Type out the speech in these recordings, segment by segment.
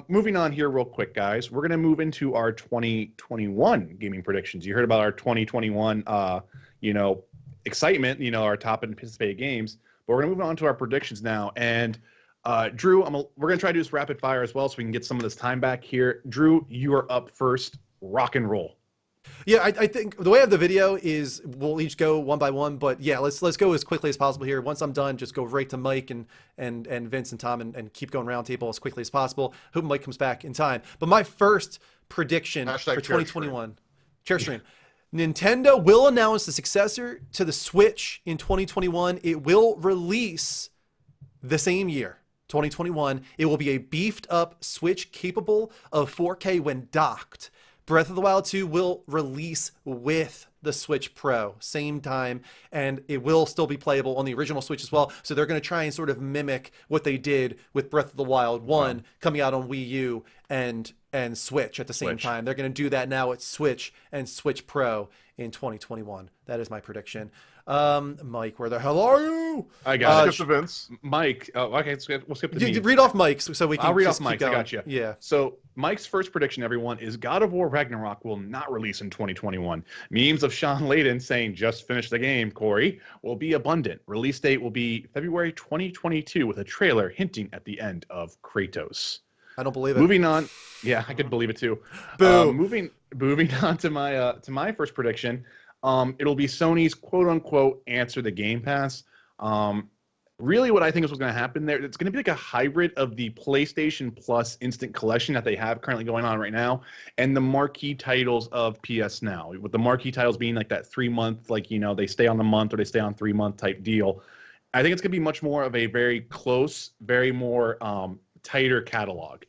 Moving on here real quick, guys. We're going to move into our 2021 gaming predictions. You heard about our 2021, excitement, our top anticipated games. But we're going to move on to our predictions now. And Drew, we're going to try to do this rapid fire as well so we can get some of this time back here. Drew, you are up first. Rock and roll. Yeah, I think the way I have the video is we'll each go one by one, but yeah, let's go as quickly as possible here. Once I'm done, just go right to Mike and Vince and Tom and keep going round table as quickly as possible. Hope Mike comes back in time. But my first prediction for 2021, chair stream. Nintendo will announce the successor to the Switch in 2021. It will release the same year, 2021. It will be a beefed up Switch capable of 4K when docked. Breath of the Wild 2 will release with the Switch Pro, same time, and it will still be playable on the original Switch as well. So they're going to try and sort of mimic what they did with Breath of the Wild 1 coming out on Wii U and Switch at the same time. They're going to do that now at Switch and Switch Pro in 2021. That is my prediction. Mike, where the hell are you? I got skip the Vince. Mike. Okay, we'll skip to me. Read off Mike's so we can. I'll read off Mike's. I got you. Yeah. So Mike's first prediction, everyone, is God of War Ragnarok will not release in 2021. Memes of Sean Layden saying "Just finish the game, Corey" will be abundant. Release date will be February 2022 with a trailer hinting at the end of Kratos. I don't believe it. Moving on, yeah, I could believe it too. Moving on to my first prediction. It'll be Sony's quote-unquote answer the Game Pass. Really what I think is what's going to happen there, it's going to be like a hybrid of the PlayStation Plus Instant Collection that they have currently going on right now and the marquee titles of PS Now, with the marquee titles being like that 3-month, they stay on the month or they stay on 3-month type deal. I think it's going to be much more of a very close, very more tighter catalog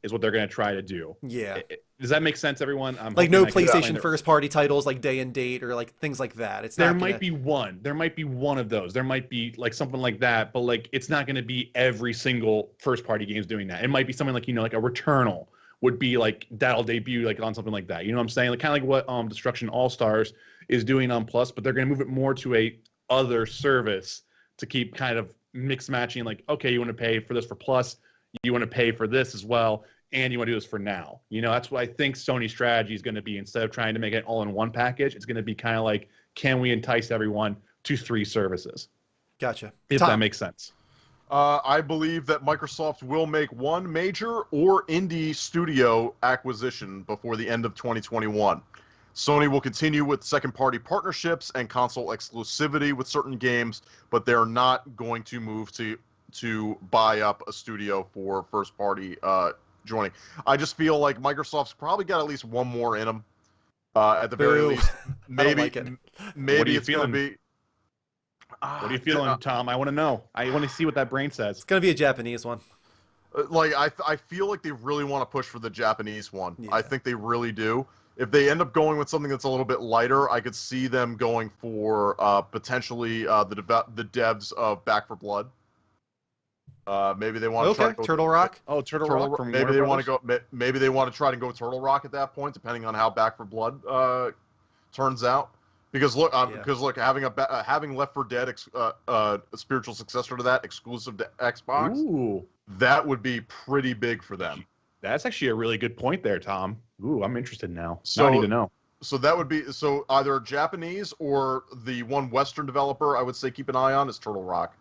is what they're going to try to do. Yeah. Does that make sense, everyone? Like no PlayStation first-party titles like day and date or like things like that. There might be one. There might be one of those. There might be like something like that, but like it's not going to be every single first-party games doing that. It might be something like like a Returnal would be like that'll debut like on something like that. You know what I'm saying? Like kind of like what Destruction All Stars is doing on Plus, but they're going to move it more to a other service to keep kind of mix matching. Like okay, you want to pay for this for Plus, you want to pay for this as well. And you want to do this for now. That's what I think Sony's strategy is going to be. Instead of trying to make it all in one package, it's going to be kind of like, can we entice everyone to 3 services? Gotcha. If that makes sense. I believe that Microsoft will make one major or indie studio acquisition before the end of 2021. Sony will continue with second-party partnerships and console exclusivity with certain games, but they're not going to move to buy up a studio for first-party joining. I just feel like Microsoft's probably got at least one more in them. At the very least, maybe it's going to be. What are you feeling, Tom? I want to know. I want to see what that brain says. It's going to be a Japanese one. I feel like they really want to push for the Japanese one. Yeah. I think they really do. If they end up going with something that's a little bit lighter, I could see them going for potentially the devs of Back 4 Blood. Maybe they want to try to go Turtle Rock. Oh, Turtle Rock. From maybe they want to go. Maybe they want to try to go Turtle Rock at that point, depending on how Back 4 Blood turns out. Because look, having Left 4 Dead a spiritual successor to that, exclusive to Xbox, that would be pretty big for them. That's actually a really good point there, Tom. Ooh, I'm interested now. So I need to know. So that would be either Japanese or the one Western developer I would say keep an eye on is Turtle Rock.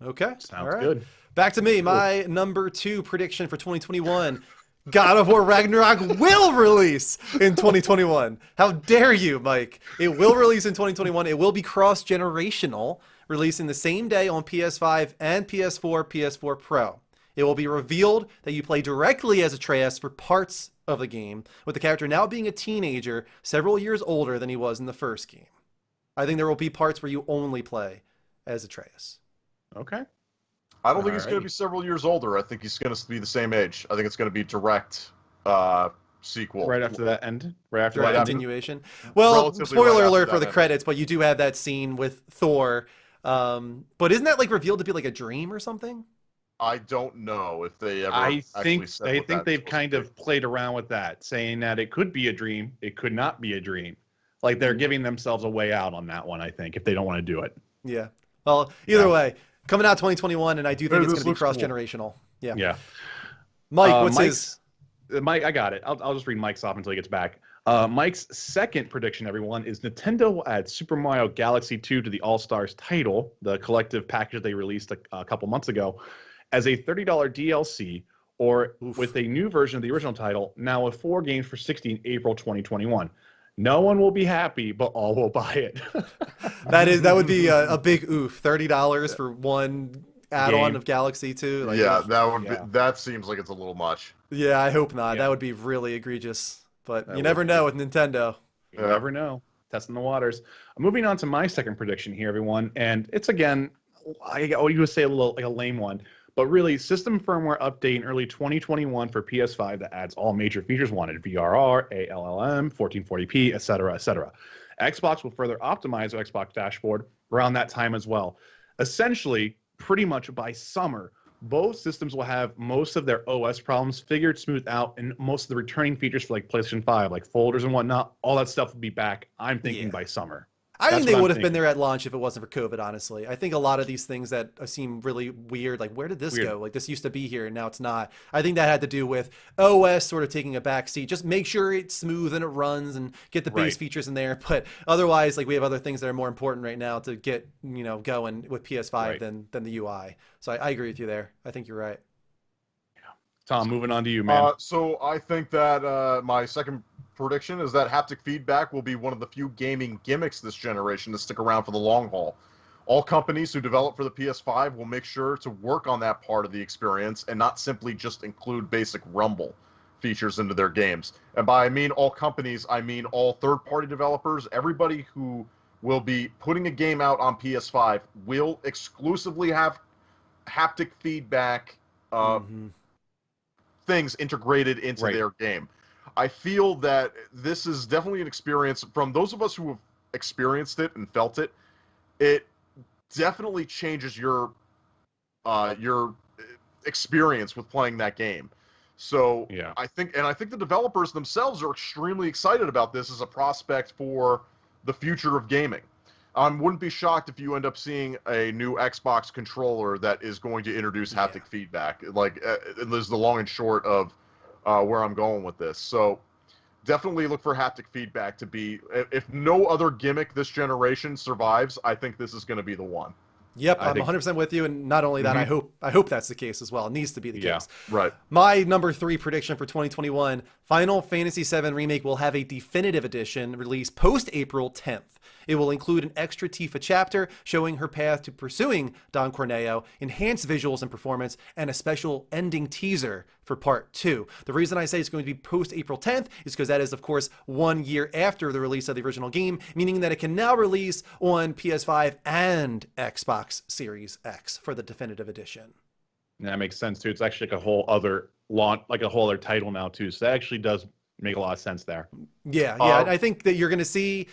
Okay, sounds good. Back to me. My number 2 prediction for 2021. God of War Ragnarok will release in 2021. How dare you, Mike? It will release in 2021. It will be cross-generational, releasing the same day on PS5 and PS4, PS4 Pro. It will be revealed that you play directly as Atreus for parts of the game, with the character now being a teenager, several years older than he was in the first game. I think there will be parts where you only play as Atreus. Okay. I don't think he's going to be several years older. I think he's going to be the same age. I think it's going to be direct sequel. Right after that end? Right after that continuation? Well, spoiler alert for the credits, but you do have that scene with Thor. But isn't that like revealed to be like a dream or something? I don't know if they ever. I think they've kind of played around with that, saying that it could be a dream, it could not be a dream. Like they're giving themselves a way out on that one, I think, if they don't want to do it. Yeah. Well, either way, coming out 2021, and I do think it's going to be cross-generational. Yeah. Mike, what's his? Mike, I got it. I'll just read Mike's off until he gets back. Mike's second prediction, everyone, is Nintendo will add Super Mario Galaxy 2 to the All Stars title, the collective package they released a couple months ago, as a $30 DLC, or with a new version of the original title, now with 4 games for $60 April 2021. No one will be happy, but all will buy it. That would be a big oof. $30 for one add-on Game. of Galaxy 2. Like, Yeah, that would Yeah. be. That seems like it's a little much. yeah, I hope not. Yeah. That would be really egregious. But That you never would know with Nintendo. You never know. Testing the waters. Moving on to my second prediction here, everyone, and it's again, I would say a little like a lame one, but really, system firmware update in early 2021 for PS5 that adds all major features wanted: VRR, ALLM, 1440p, etc., etc. Xbox will further optimize the Xbox dashboard around that time as well. Essentially, pretty much by summer, both systems will have most of their OS problems figured, smoothed out, and most of the returning features for like PlayStation 5, like folders and whatnot, all that stuff will be back, I'm thinking, by summer. I think That's they what I'm would have been thinking. there at launch if it wasn't for COVID, honestly. I think a lot of these things that seem really weird, like where did this Weird. go? Like this used to be here and now it's not. I think that had to do with OS sort of taking a back seat. Just make sure it's smooth and it runs and get the base Right. features in there. But otherwise, like we have other things that are more important right now to get, going with PS5 Right. than the UI. So I agree with you there. I think you're right. Tom, moving on to you, man. So I think that my second prediction is that haptic feedback will be one of the few gaming gimmicks this generation to stick around for the long haul. All companies who develop for the PS5 will make sure to work on that part of the experience and not simply just include basic rumble features into their games. And by I mean all companies, I mean all third-party developers. Everybody who will be putting a game out on PS5 will exclusively have haptic feedback Mhm. things integrated into Right. their game. I feel that this is definitely an experience from those of us who have experienced it and felt it. It definitely changes your experience with playing that game. So Yeah. I think the developers themselves are extremely excited about this as a prospect for the future of gaming. I wouldn't be shocked if you end up seeing a new Xbox controller that is going to introduce haptic feedback. Like, there's the long and short of where I'm going with this. So definitely look for haptic feedback to be, if no other gimmick this generation survives, I think this is going to be the one. Yep, I I'm think- 100% with you, and not only that, I hope that's the case as well. It needs to be the Yeah. case. Right. My number 3 prediction for 2021: Final Fantasy VII Remake will have a definitive edition released post April 10th. It will include an extra Tifa chapter showing her path to pursuing Don Corneo, enhanced visuals and performance, and a special ending teaser for Part 2. The reason I say it's going to be post April 10th is because that is, of course, 1 year after the release of the original game, meaning that it can now release on PS5 and Xbox Series X for the definitive edition. That makes sense too. It's actually like a whole other launch, like a whole other title now too. So that actually does make a lot of sense there. Yeah, and I think that you're going to see,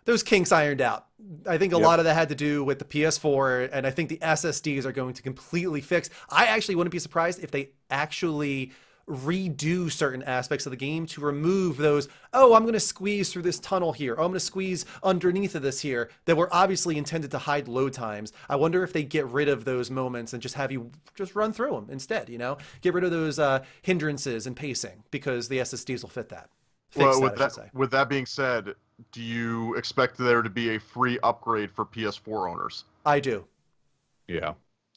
those kinks ironed out. I think a lot of that had to do with the PS4, and I think the SSDs are going to completely fix. I actually wouldn't be surprised if they actually redo certain aspects of the game to remove those, oh, I'm going to squeeze through this tunnel here, oh, I'm going to squeeze underneath of this here, that were obviously intended to hide load times. I wonder if they get rid of those moments and just have you just run through them instead, Get rid of those hindrances and pacing, because the SSDs will fit that. Well, I should say. with that being said, do you expect there to be a free upgrade for PS4 owners? I do. Yeah.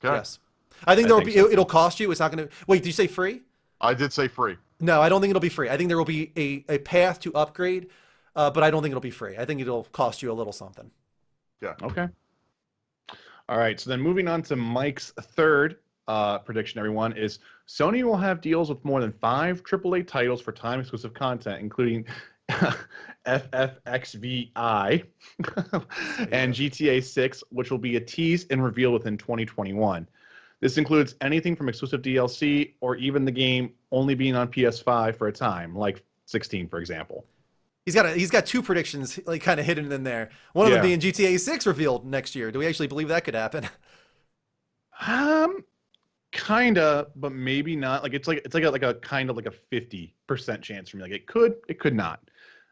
Okay. Yes. I think I there will think be, so. it'll cost you. It's not going to, wait, did you say free? I did say free. No, I don't think it'll be free. I think there will be a path to upgrade, but I don't think it'll be free. I think it'll cost you a little something. Okay. All right. So then moving on to Mike's third prediction, everyone, is Sony will have deals with more than 5 AAA titles for time exclusive content, including FFXVI and GTA 6, which will be a tease and reveal within 2021. This includes anything from exclusive DLC or even the game only being on PS5 for a time, like 16, for example. He's got 2 predictions like kind of hidden in there. One of them being GTA 6 revealed next year. Do we actually believe that could happen? Kinda, but maybe not. Like it's like a kind of like a 50% chance for me. Like it could not.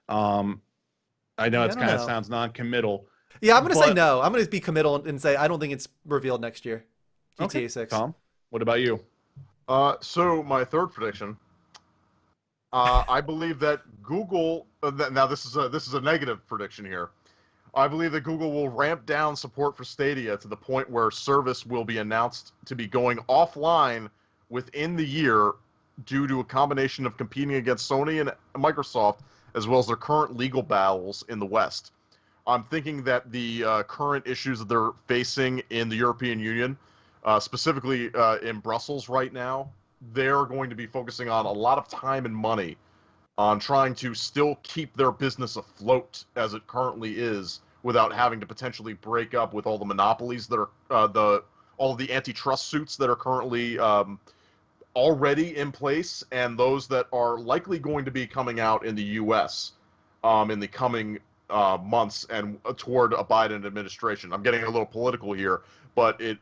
I know I it's don't kind of know. sounds non-committal. Yeah, I'm going to say But- no. I'm going to be committal and say I don't think it's revealed next year. GTA 6. Tom, what about you? So my third prediction, I believe that Google. Now this is a negative prediction here. I believe that Google will ramp down support for Stadia to the point where service will be announced to be going offline within the year due to a combination of competing against Sony and Microsoft, as well as their current legal battles in the West. I'm thinking that the current issues that they're facing in the European Union, specifically in Brussels right now, they're going to be focusing on a lot of time and money on trying to still keep their business afloat as it currently is, without having to potentially break up with all the monopolies that are all of the antitrust suits that are currently already in place, and those that are likely going to be coming out in the U.S. In the coming months and toward a Biden administration. I'm getting a little political here, but it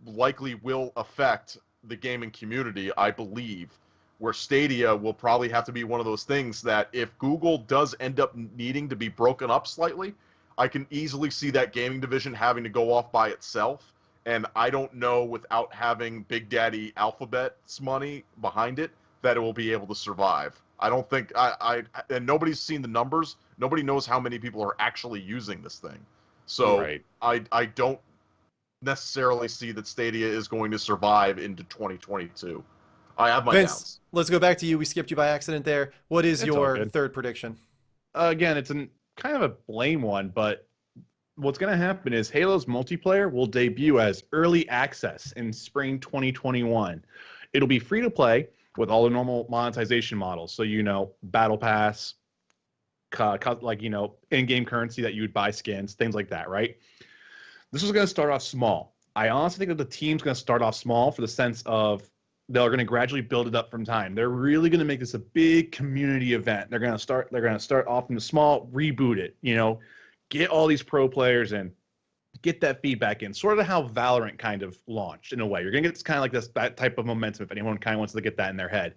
likely will affect the gaming community, I believe, where Stadia will probably have to be one of those things that if Google does end up needing to be broken up slightly, I can easily see that gaming division having to go off by itself. And I don't know, without having Big Daddy Alphabet's money behind it, that it will be able to survive. I don't think and nobody's seen the numbers. Nobody knows how many people are actually using this thing. So Right. I don't necessarily see that Stadia is going to survive into 2022. I have my Vince, doubts. let's go back to you. We skipped you by accident there. What is It's all your good. third prediction? Again, it's kind of a blame one, but what's going to happen is Halo's multiplayer will debut as early access in spring 2021. It'll be free to play with all the normal monetization models. So, battle pass, like, in-game currency that you would buy skins, things like that, right? This is going to start off small. I honestly think that the team's going to start off small for the sense of they're going to gradually build it up from time. They're really going to make this a big community event. They're going to start off in the small, reboot it, get all these pro players in, get that feedback in, sort of how Valorant kind of launched in a way. You're going to get kind of like that type of momentum if anyone kind of wants to get that in their head.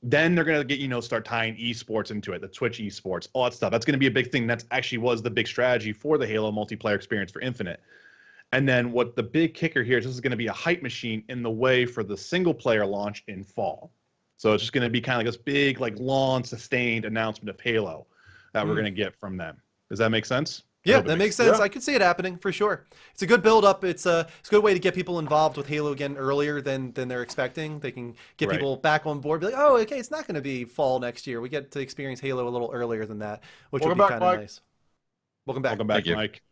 Then they're going to get, start tying esports into it, the Twitch esports, all that stuff. That's going to be a big thing. That's actually was the big strategy for the Halo multiplayer experience for Infinite. And then what the big kicker here is this is going to be a hype machine in the way for the single player launch in fall. So it's just going to be kind of like this big, like long sustained announcement of Halo that we're going to get from them. Does that make sense? Yeah, that makes sense. Yeah. I could see it happening for sure. It's a good build up. It's a good way to get people involved with Halo again earlier than they're expecting. They can get Right. people back on board. Be like, oh, okay, it's not going to be fall next year. We get to experience Halo a little earlier than that, which Welcome would be back, kind of Mike. nice. Welcome back. Welcome back, Thank you. Mike.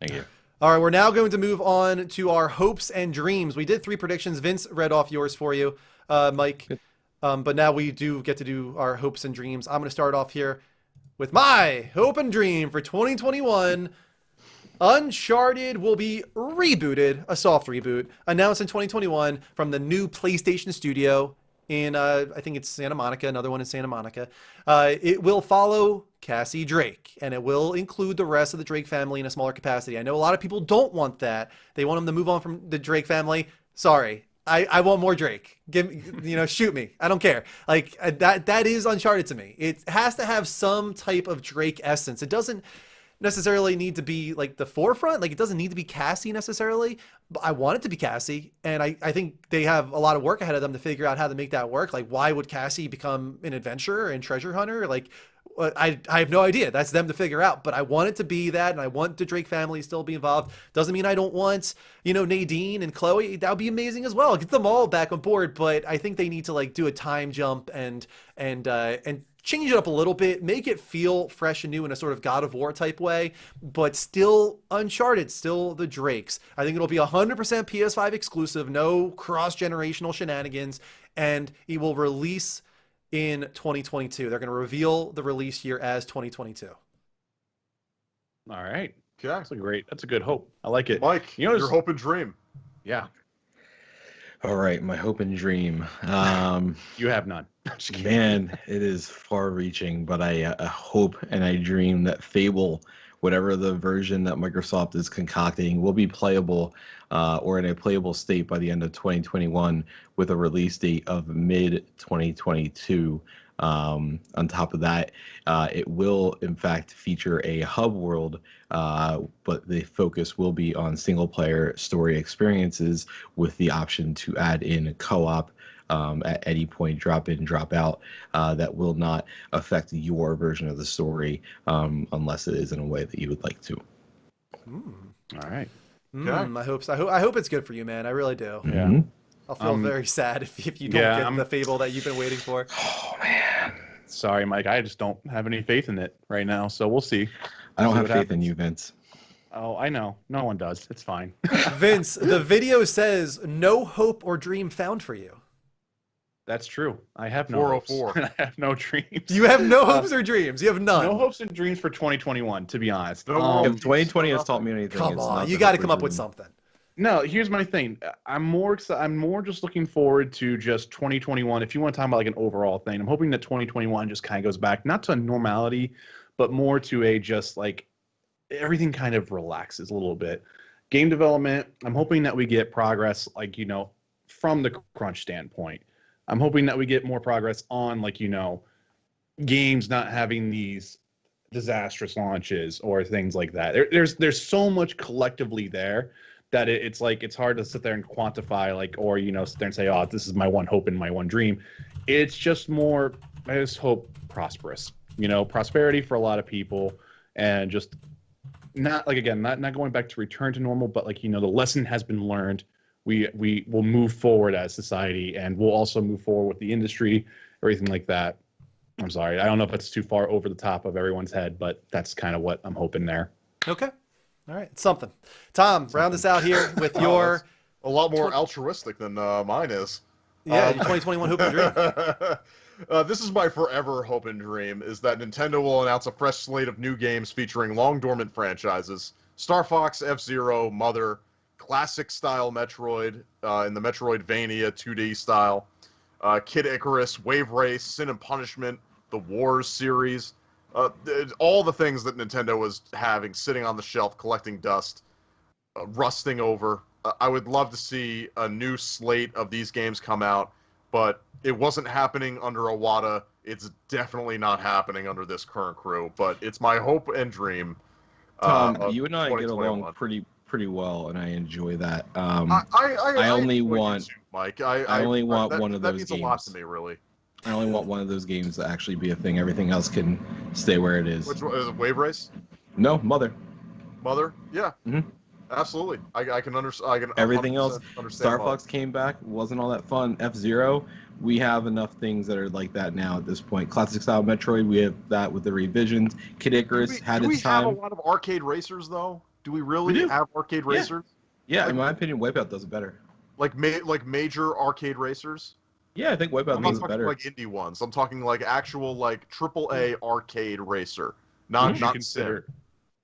Thank you. All right, we're now going to move on to our hopes and dreams. We did 3 predictions. Vince read off yours for you, Mike. But now we do get to do our hopes and dreams. I'm going to start off here with my hope and dream for 2021. Uncharted will be rebooted, a soft reboot, announced in 2021 from the new PlayStation studio in, I think it's Santa Monica, another one in Santa Monica. It will follow Cassie Drake, and it will include the rest of the Drake family in a smaller capacity. I know a lot of people don't want that. They want them to move on from the Drake family. Sorry. I want more Drake. Shoot me. I don't care. Like that is Uncharted to me. It has to have some type of Drake essence. It doesn't necessarily need to be like the forefront. Like it doesn't need to be Cassie necessarily, but I want it to be Cassie. And I think they have a lot of work ahead of them to figure out how to make that work. Like why would Cassie become an adventurer and treasure hunter? Like I have no idea. That's them to figure out, but I want it to be that. And I want the Drake family to still be involved. Doesn't mean I don't want, Nadine and Chloe. That would be amazing as well. Get them all back on board. But I think they need to like do a time jump and change it up a little bit, make it feel fresh and new in a sort of God of War type way, but still Uncharted, still the Drakes. I think it'll be 100% PS5 exclusive, no cross-generational shenanigans, and it will release in 2022. They're going to reveal the release year as 2022. All right. Okay. That's a good hope. I like it. Mike, You know, your hope and dream. Yeah. All right, my hope and dream. You have none. I'm just kidding. Man, it is far-reaching, but I hope and I dream that Fable, whatever the version that Microsoft is concocting, will be playable or in a playable state by the end of 2021 with a release date of mid-2022. On top of that, it will in fact feature a hub world, but the focus will be on single-player story experiences with the option to add in co-op at any point, drop in, drop out. That will not affect your version of the story unless it is in a way that you would like to. All right. I hope it's good for you, man. I really do. Yeah. Mhm. I'll feel very sad if you don't get the Fable that you've been waiting for. Oh man. Sorry, Mike. I just don't have any faith in it right now. So we'll see. I don't See have what faith in happens. you, Vince. Oh, I know. No one does. It's fine. Vince, the video says no hope or dream found for you. That's true. I have no 404. hopes. I have no dreams. You have no hopes or dreams. You have none. No hopes and dreams for 2021, to be honest. No If 2020 has taught me anything, Come it's on, not you the got to hope come or up with dream. something. No, here's my thing. I'm more just looking forward to just 2021. If you want to talk about like an overall thing, I'm hoping that 2021 just kind of goes back not to normality, but more to a just like everything kind of relaxes a little bit. Game development, I'm hoping that we get progress like, from the crunch standpoint. I'm hoping that we get more progress on like, games not having these disastrous launches or things like that. There's so much collectively there that it's like it's hard to sit there and quantify like or sit there and say, oh, this is my one hope and my one dream. It's just more, I just hope prosperous, prosperity for a lot of people, and just not like, again, not going back to return to normal, but like the lesson has been learned. We will move forward as society, and we'll also move forward with the industry, everything like that. I'm sorry, I don't know if that's too far over the top of everyone's head, but that's kind of what I'm hoping there. Okay. All right. Something. Tom, round us out here with Oh, your that's a lot more altruistic than mine is. your 2021 hope and dream. This is my forever hope and dream, is that Nintendo will announce a fresh slate of new games featuring long dormant franchises: Star Fox, F-Zero, Mother, classic-style Metroid in the Metroidvania 2D style, Kid Icarus, Wave Race, Sin and Punishment, the Wars series, all the things that Nintendo was having sitting on the shelf collecting dust, rusting over. I would love to see a new slate of these games come out, but it wasn't happening under Iwata. It's definitely not happening under this current crew, but it's my hope and dream. Tom, of you and I get 2021. along pretty well, and I enjoy that. I only enjoy you want- too, Mike. I only want one of that those means a lot games. to me, really. I only want one of those games to actually be a thing. Everything else can stay where it is. Which one is it? Wave Race? No, Mother. Mother? Yeah. Mhm. Absolutely. I can understand. I can Everything else, 100% understand Star Mother. Fox came back, wasn't all that fun. F-Zero, we have enough things that are like that now at this point. Classic style Metroid, we have that with the revisions. Kid Icarus had do we its have a time. lot of arcade racers though? Do we really We do. have arcade Yeah. racers? Yeah, like- in my opinion, Wipeout does it better. Like major arcade racers? Yeah, I think Wipeout I'm not does it talking better. like indie ones. I'm talking like actual like AAA arcade racer, Would not you not consider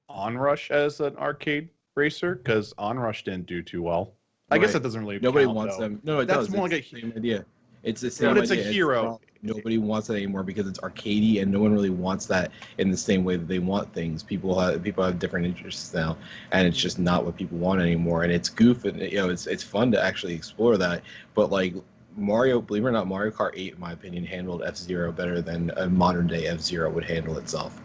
Onrush as an arcade racer? Because Onrush didn't do too well. I guess Right. that doesn't really Nobody count, wants though. them. No, it That's does. more It's like the same idea. It's the same but it's a idea. hero. Nobody wants it anymore because it's arcadey, and no one really wants that in the same way that they want things. People have different interests now, and it's just not what people want anymore. And it's goof, and it's fun to actually explore that. But like Mario, believe it or not, Mario Kart 8, in my opinion, handled F-Zero better than a modern day F-Zero would handle itself.